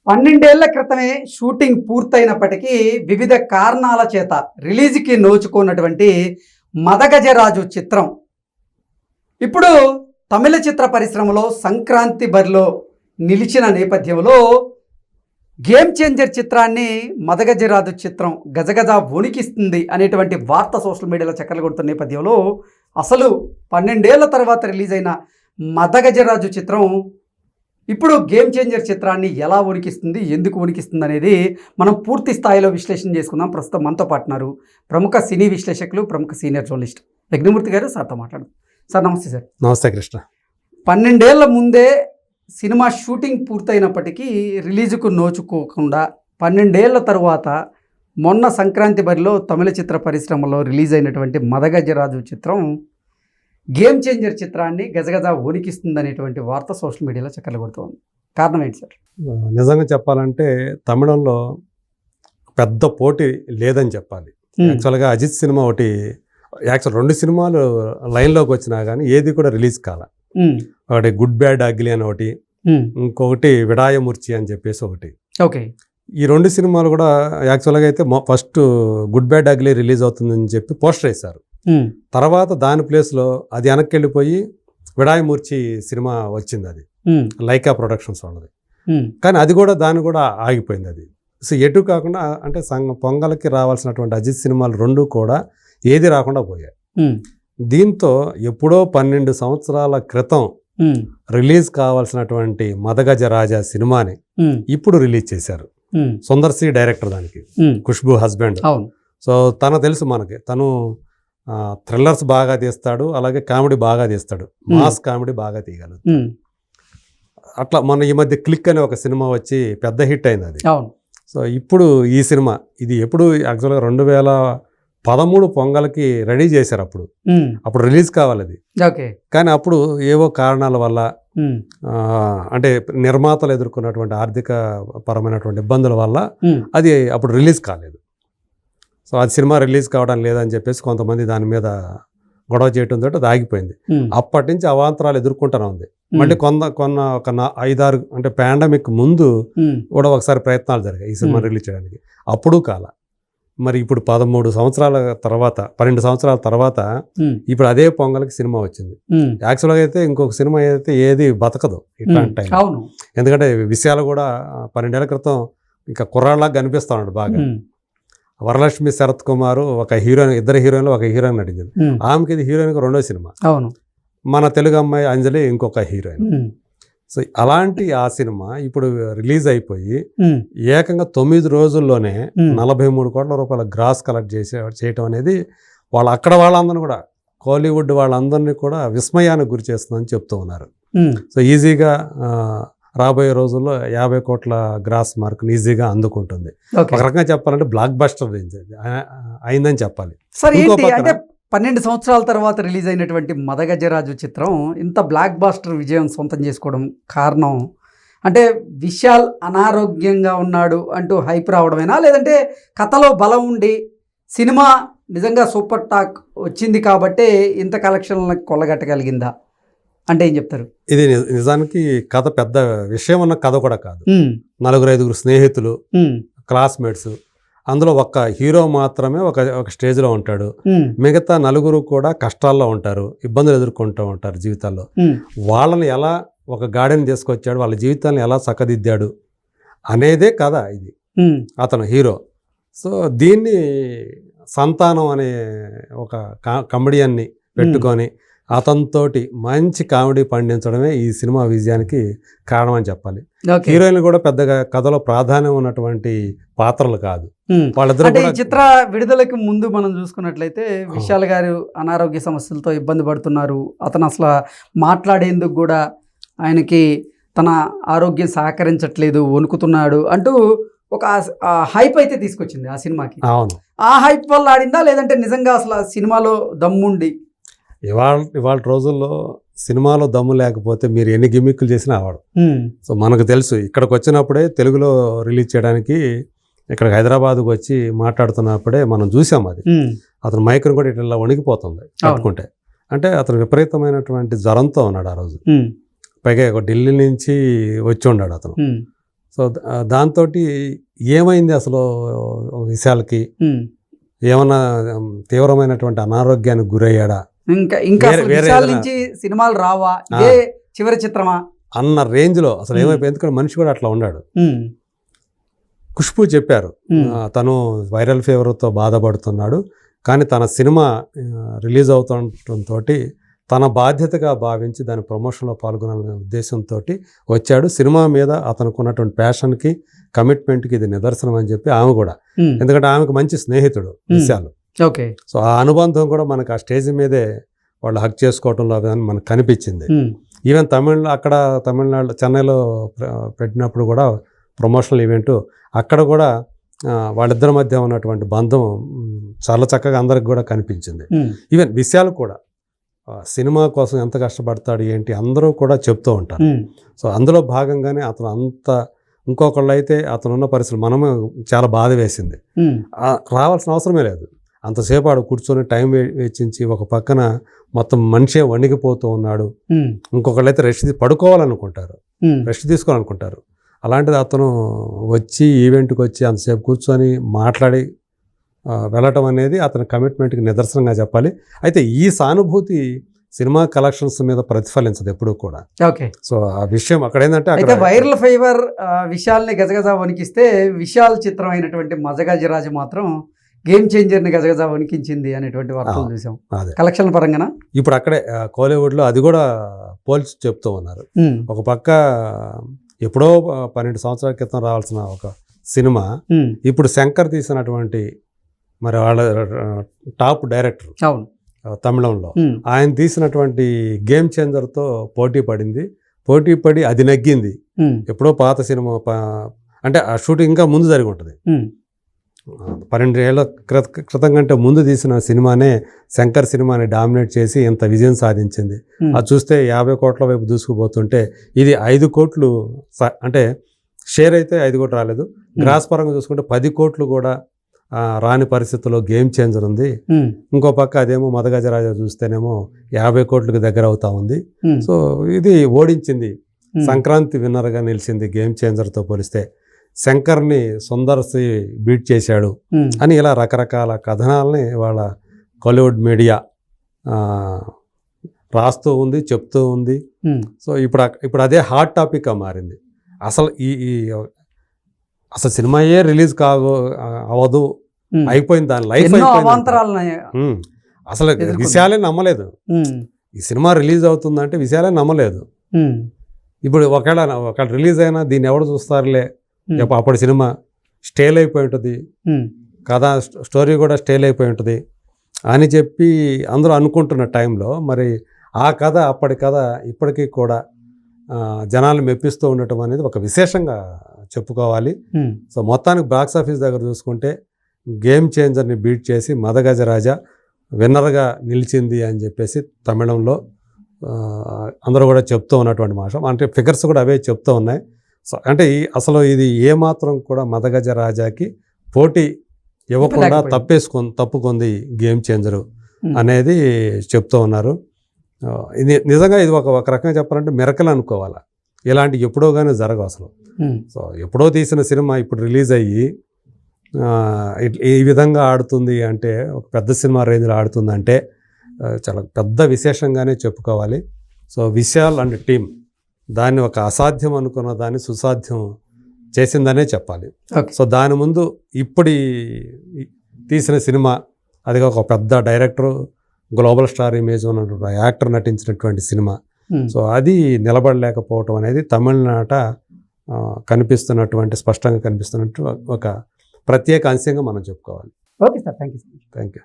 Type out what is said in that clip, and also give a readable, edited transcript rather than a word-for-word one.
12 ఏళ్ల క్రితమే షూటింగ్ పూర్తయినప్పటికీ వివిధ కారణాల చేత రిలీజ్కి నోచుకున్నటువంటి మదగజరాజు చిత్రం ఇప్పుడు తమిళ చిత్ర పరిశ్రమలో సంక్రాంతి బరిలో నిలిచిన నేపథ్యంలో గేమ్ చేంజర్ చిత్రాన్ని మదగజరాజు చిత్రం గజగజ వణికిస్తుంది అనేటువంటి వార్త సోషల్ మీడియాలో చక్కర్లు కొడుతున్న నేపథ్యంలో అసలు 12 ఏళ్ల తర్వాత రిలీజ్ అయిన మదగజరాజు చిత్రం ఇప్పుడు గేమ్ చేంజర్ చిత్రాన్ని ఎలా వణికిస్తుంది, ఎందుకు వణికిస్తుంది అనేది మనం పూర్తి స్థాయిలో విశ్లేషణ చేసుకుందాం. ప్రస్తుతం మనతో పాటున్నారు ప్రముఖ సినీ విశ్లేషకులు, ప్రముఖ సీనియర్ జర్నలిస్ట్ యజ్ఞమూర్తి గారు. సార్తో మాట్లాడదాం. సార్ నమస్తే. సార్ నమస్తే కృష్ణ. 12 ఏళ్ల ముందే సినిమా షూటింగ్ పూర్తయినప్పటికీ రిలీజుకు నోచుకోకుండా 12 ఏళ్ల తరువాత మొన్న సంక్రాంతి బరిలో తమిళ చిత్ర పరిశ్రమలో రిలీజ్ అయినటువంటి మదగజరాజు చిత్రం గేమ్ చేంజర్ చిత్రాన్ని గజగజ వణికిస్తుంది అనేటువంటి వార్త సోషల్ మీడియాలో చక్కర్లు కొడుతోంది. కారణం ఏంటి సార్? నిజంగా చెప్పాలంటే తమిళంలో పెద్ద పోటీ లేదని చెప్పాలి. యాక్చువల్గా అజిత్ సినిమా ఒకటి, యాక్చువల్ 2 సినిమాలు లైన్లోకి వచ్చినా కానీ ఏది కూడా రిలీజ్ కాల. ఒకటి గుడ్ బ్యాడ్ అగ్లీ అని ఒకటి, ఇంకొకటి విడాయమూర్చి అని చెప్పేసి ఒకటి. ఓకే. ఈ 2 సినిమాలు కూడా యాక్చువల్గా అయితే first good bad ugly release అవుతుందని చెప్పి పోస్టర్ వేశారు. తర్వాత దాని ప్లేస్లో అది వెనక్కి వెళ్ళిపోయి విడాయమూర్చి సినిమా వచ్చింది. అది లైకా ప్రొడక్షన్స్ వాళ్ళది. కానీ అది కూడా దాన్ని కూడా ఆగిపోయింది. అది సో ఎటు కాకుండా అంటే పొంగల్కి రావాల్సినటువంటి అజిత్ సినిమాలు 2 కూడా ఏది రాకుండా పోయాయి. దీంతో ఎప్పుడో 12 సంవత్సరాల క్రితం రిలీజ్ కావాల్సినటువంటి మదగజరాజా సినిమాని ఇప్పుడు రిలీజ్ చేశారు. సుందర్ సి డైరెక్టర్, దానికి ఖుష్బూ హస్బెండ్. సో తను తెలుసు మనకి, తను థ్రిల్లర్స్ బాగా తీస్తాడు, అలాగే కామెడీ బాగా తీస్తాడు, మాస్ కామెడీ బాగా తీయగలడు. అట్లా మన ఈ మధ్య క్లిక్ అనే ఒక సినిమా వచ్చి పెద్ద హిట్ అయింది అది. సో ఇప్పుడు ఈ సినిమా ఇది ఎప్పుడు యాక్చువల్గా 2013 పొంగల్కి రెడీ చేశారు. అప్పుడు రిలీజ్ కావాలి అది. కానీ అప్పుడు ఏవో కారణాల వల్ల, అంటే నిర్మాతలు ఎదుర్కొన్నటువంటి ఆర్థిక పరమైనటువంటి ఇబ్బందుల వల్ల అది అప్పుడు రిలీజ్ కాలేదు. సో అది సినిమా రిలీజ్ కావడం లేదని చెప్పేసి కొంతమంది దాని మీద గొడవ చేయడంతో అది ఆగిపోయింది. అప్పటి నుంచి అవాంతరాలు ఎదుర్కొంటూనే ఉంది. మళ్ళీ ఒక 5-6 అంటే పాండమిక్ ముందు కూడా ఒకసారి ప్రయత్నాలు జరిగాయి ఈ సినిమా రిలీజ్ చేయడానికి. అప్పుడు కాల. మరి ఇప్పుడు 12 సంవత్సరాల తర్వాత ఇప్పుడు అదే పొంగల్కి సినిమా వచ్చింది. యాక్చువల్గా అయితే ఇంకొక సినిమా అయితే ఏది బతకదు ఇట్లాంటి టైం. ఎందుకంటే విషయాలు కూడా 12 ఏళ్ల క్రితం ఇంకా కుర్రాళ్ళగా కనిపిస్తా ఉన్నాడు బాగా. వరలక్ష్మి శరత్ కుమార్ ఒక హీరోయిన్, 2 హీరోయిన్లు ఒక హీరోయిన్ నటించింది. ఆమెకి ఇది హీరోయిన్కి 2వ సినిమా. మన తెలుగు అమ్మాయి అంజలి ఇంకొక హీరోయిన్. సో అలాంటి ఆ సినిమా ఇప్పుడు రిలీజ్ అయిపోయి ఏకంగా 9 రోజుల్లోనే 43 కోట్ల రూపాయల గ్రాస్ కలెక్ట్ చేయటం అనేది అక్కడ వాళ్ళందరినీ కూడా, కోలీవుడ్ వాళ్ళందరినీ కూడా విస్మయానికి గురి చేస్తుందని చెప్తూ ఉన్నారు. సో ఈజీగా రాబోయే రోజుల్లో 50 కోట్ల గ్రాస్ మార్క్ని ఈజీగా అందుకుంటుంది. ఒక రకంగా చెప్పాలంటే బ్లాక్ బస్టర్ రేంజ్ అయిందని చెప్పాలి. సరే, అంటే 12 సంవత్సరాల తర్వాత రిలీజ్ అయినటువంటి మదగజరాజు చిత్రం ఇంత బ్లాక్ బస్టర్ విజయం సొంతం చేసుకోవడం కారణం అంటే విశాల్ అనారోగ్యంగా ఉన్నాడు అంటూ హైప్ రావడమేనా, లేదంటే కథలో బలం ఉండి సినిమా నిజంగా సూపర్ టాక్ వచ్చింది కాబట్టే ఇంత కలెక్షన్లకు కొల్లగట్టగలిగిందా అంటే ఏం చెప్తారు? ఇది నిజానికి కథ పెద్ద విషయం ఉన్న కథ కూడా కాదు. 4-5 స్నేహితులు, క్లాస్మేట్స్, అందులో ఒక్క హీరో మాత్రమే ఒక స్టేజ్లో ఉంటాడు. మిగతా 4 కూడా కష్టాల్లో ఉంటారు, ఇబ్బందులు ఎదుర్కొంటూ ఉంటారు జీవితాల్లో. వాళ్ళని ఎలా ఒక గార్డెన్ తీసుకొచ్చాడు, వాళ్ళ జీవితాన్ని ఎలా చక్కదిద్దాడు అనేదే కథ ఇది. అతను హీరో. సో దీన్ని సంతానం అనే ఒక కమెడియన్ని పెట్టుకొని అతనితోటి మంచి కామెడీ పండించడమే ఈ సినిమా విజయానికి కారణం అని చెప్పాలి. హీరోయిన్లు కూడా పెద్దగా కథలో ప్రాధాన్యం ఉన్నటువంటి పాత్రలు కాదు వాళ్ళిద్దరూ. ఈ చిత్ర విడుదలకి ముందు మనం చూసుకున్నట్లయితే విశాల్ గారు అనారోగ్య సమస్యలతో ఇబ్బంది పడుతున్నారు. అతను అసలు మాట్లాడేందుకు కూడా ఆయనకి తన ఆరోగ్యం సహకరించట్లేదు, వణుకుతున్నాడు అంటూ ఒక హైప్ అయితే తీసుకొచ్చింది ఆ సినిమాకి. అవును, ఆ హైప్ వల్ల ఆడిందా, లేదంటే నిజంగా అసలు ఆ సినిమాలో దమ్ముండి? ఇవాళ రోజుల్లో సినిమాలో దమ్ము లేకపోతే మీరు ఎన్ని గిమ్మిక్కులు చేసినా ఆవాడు. సో మనకు తెలుసు, ఇక్కడికి వచ్చినప్పుడే తెలుగులో రిలీజ్ చేయడానికి ఇక్కడ హైదరాబాద్కు వచ్చి మాట్లాడుతున్నప్పుడే మనం చూసాం. అది అతను మైక్ను కూడా ఇట్లా వణికిపోతుంది పట్టుకుంటే. అంటే అతను విపరీతమైనటువంటి జ్వరంతో ఉన్నాడు ఆ రోజు. పైగా ఢిల్లీ నుంచి వచ్చి ఉన్నాడు అతను. సో దాంతో ఏమైంది అసలు విశాల్కి, ఏమన్నా తీవ్రమైనటువంటి అనారోగ్యానికి గురయ్యాడా, ఇంకా వేరే విశాల్ ఏదైనా- నుంచి సినిమాలు రావా, ఇదే చివరి చిత్రమా అన్న రేంజ్లో అసలు ఏమైపోయింది. ఎందుకంటే మనిషి కూడా అట్లా ఉన్నాడు. ఖుష్బూ చెప్పారు తను వైరల్ ఫీవర్తో బాధపడుతున్నాడు, కానీ తన సినిమా రిలీజ్ అవుతుండటంతో తన బాధ్యతగా భావించి దాని ప్రమోషన్లో పాల్గొనాలనే ఉద్దేశంతో వచ్చాడు. సినిమా మీద అతనికి ఉన్నటువంటి ప్యాషన్కి, కమిట్మెంట్కి ఇది నిదర్శనం అని చెప్పి ఆమె కూడా, ఎందుకంటే ఆమెకు మంచి స్నేహితుడు విశాల్. ఓకే. సో ఆ అనుబంధం కూడా మనకు ఆ స్టేజ్ మీదే వాళ్ళు హక్ చేసుకోవటంలో అని మనకు కనిపించింది. ఈవెన్ తమిళనాడు చెన్నైలో పెట్టినప్పుడు కూడా ప్రమోషనల్ ఈవెంట్, అక్కడ కూడా వాళ్ళిద్దరి మధ్య ఉన్నటువంటి బంధం చాలా చక్కగా అందరికి కూడా కనిపించింది. ఈవెన్ విశాల్ కూడా సినిమా కోసం ఎంత కష్టపడతాడు ఏంటి అందరూ కూడా చెప్తూ ఉంటారు. సో అందులో భాగంగానే అతను అంత, ఇంకొకళ్ళు అయితే అతను ఉన్న పరిస్థితులు మనమే చాలా బాధ వేసింది. రావాల్సిన అవసరమే లేదు, అంతసేపు ఆడు కూర్చొని టైం వెచ్చించి ఒక పక్కన మొత్తం మనిషే వణిగిపోతూ ఉన్నాడు. ఇంకొకళ్ళు అయితే రెస్ట్ పడుకోవాలనుకుంటారు, రెస్ట్ తీసుకోవాలనుకుంటారు. అలాంటిది అతను వచ్చి ఈవెంట్కి వచ్చి అంతసేపు కూర్చొని మాట్లాడి వెళ్ళటం అనేది అతని కమిట్మెంట్కి నిదర్శనంగా చెప్పాలి. అయితే ఈ సానుభూతి సినిమా కలెక్షన్స్ మీద ప్రతిఫలించదు ఎప్పుడూ కూడా. ఓకే. సో ఆ విషయం అక్కడ ఏంటంటే, అయితే వైరల్ ఫీవర్ విశాల్ని గజగజ వణికిస్తే విశాల్ చిత్రం అయినటువంటి మజగజరాజు మాత్రం గేమ్ చేంజర్ని గజగజ వణికించింది అనేటువంటి వార్తలు చూసాం. అదే కలెక్షన్ పరంగా ఇప్పుడు అక్కడే కోలీవుడ్లో అది కూడా పోల్చి చెప్తూ ఉన్నారు. ఒక పక్క ఎప్పుడో 12 సంవత్సరాల క్రితం రావాల్సిన ఒక సినిమా ఇప్పుడు శంకర్ తీసినటువంటి, మరి వాళ్ళ టాప్ డైరెక్టర్ అవును తమిళంలో, ఆయన తీసినటువంటి గేమ్ చేంజర్తో పోటీ పడింది. పోటీ పడి అది నెగ్గింది. ఎప్పుడో పాత సినిమా, అంటే ఆ షూటింగ్ ఇంకా ముందు జరిగి ఉంటుంది. 12 ఏళ్ల క్రితం కంటే ముందు తీసిన సినిమానే శంకర్ సినిమాని డామినేట్ చేసి ఇంత విజయం సాధించింది. అది చూస్తే 50 కోట్ల వైపు దూసుకుపోతుంటే ఇది 5 కోట్లు, అంటే షేర్ అయితే 5 కోట్లు రాలేదు, గ్రాస్ పరంగా చూసుకుంటే 10 కోట్లు కూడా రాని పరిస్థితుల్లో గేమ్ చేంజర్ ఉంది. ఇంకో పక్క అదేమో మదగజరాజా చూస్తేనేమో 50 కోట్లకు దగ్గర అవుతా ఉంది. సో ఇది ఓడించింది, సంక్రాంతి విన్నర్గా నిలిచింది గేమ్ చేంజర్తో పోలిస్తే. శంకర్ని సుందర్ సి బీట్ చేశాడు అని ఇలా రకరకాల కథనాలని వాళ్ళ కోలీవుడ్ మీడియా రాస్తూ ఉంది, చెప్తూ ఉంది. సో ఇప్పుడు అదే హాట్ టాపిక్గా మారింది. అసలు అసలు సినిమాయే రిలీజ్ అవ్వదు, అయిపోయింది, దాని లైఫ్ అయిపోయింది. అసలు విశాలే నమ్మలేదు ఈ సినిమా రిలీజ్ అవుతుందంటే, విశాలే నమ్మలేదు. ఇప్పుడు ఒకవేళ రిలీజ్ అయినా దీన్ని ఎవరు చూస్తారులే, అప్పటి సినిమా స్టేల్ అయిపోయి ఉంటుంది, కథ స్టోరీ కూడా స్టేల్ అయిపోయి ఉంటుంది అని చెప్పి అందరూ అనుకుంటున్న టైంలో, మరి ఆ కథ, అప్పటి కథ ఇప్పటికీ కూడా జనాలు మెప్పిస్తూ ఉండటం అనేది ఒక విశేషంగా చెప్పుకోవాలి. సో మొత్తానికి బాక్స్ ఆఫీస్ దగ్గర చూసుకుంటే గేమ్ చేంజర్ని బీట్ చేసి మదగజరాజా విన్నర్గా నిలిచింది అని చెప్పేసి తమిళంలో అందరూ కూడా చెప్తూ ఉన్నటువంటి మాట. అంటే ఫిగర్స్ కూడా అవే చెప్తూ ఉన్నాయి. సో అంటే అసలు ఇది ఏమాత్రం కూడా మదగజరాజాకి పోటీ ఇవ్వకుండా తప్పుకుంది గేమ్ చేంజరు అనేది చెప్తూ ఉన్నారు. ఇది నిజంగా ఇది ఒక రకంగా చెప్పాలంటే మిరకల్ అనుకోవాలా. ఇలాంటి ఎప్పుడో కానీ జరగవు అసలు. సో ఎప్పుడో తీసిన సినిమా ఇప్పుడు రిలీజ్ అయ్యి ఈ విధంగా ఆడుతుంది అంటే, ఒక పెద్ద సినిమా రేంజ్లో ఆడుతుంది అంటే చాలా పెద్ద విశేషంగానే చెప్పుకోవాలి. సో విశాల్ అండ్ టీమ్ దాన్ని ఒక అసాధ్యం అనుకున్న దాన్ని సుసాధ్యం చేసిందనే చెప్పాలి. సో దాని ముందు ఇప్పుడు తీసిన సినిమా, అది ఒక పెద్ద డైరెక్టరు, గ్లోబల్ స్టార్ ఇమేజ్ ఉన్నటువంటి యాక్టర్ నటించినటువంటి సినిమా. సో అది నిలబడలేకపోవటం అనేది తమిళనాట స్పష్టంగా కనిపిస్తున్నట్టు ఒక ప్రత్యేక అంశంగా మనం చెప్పుకోవాలి. Okay sir, thank you.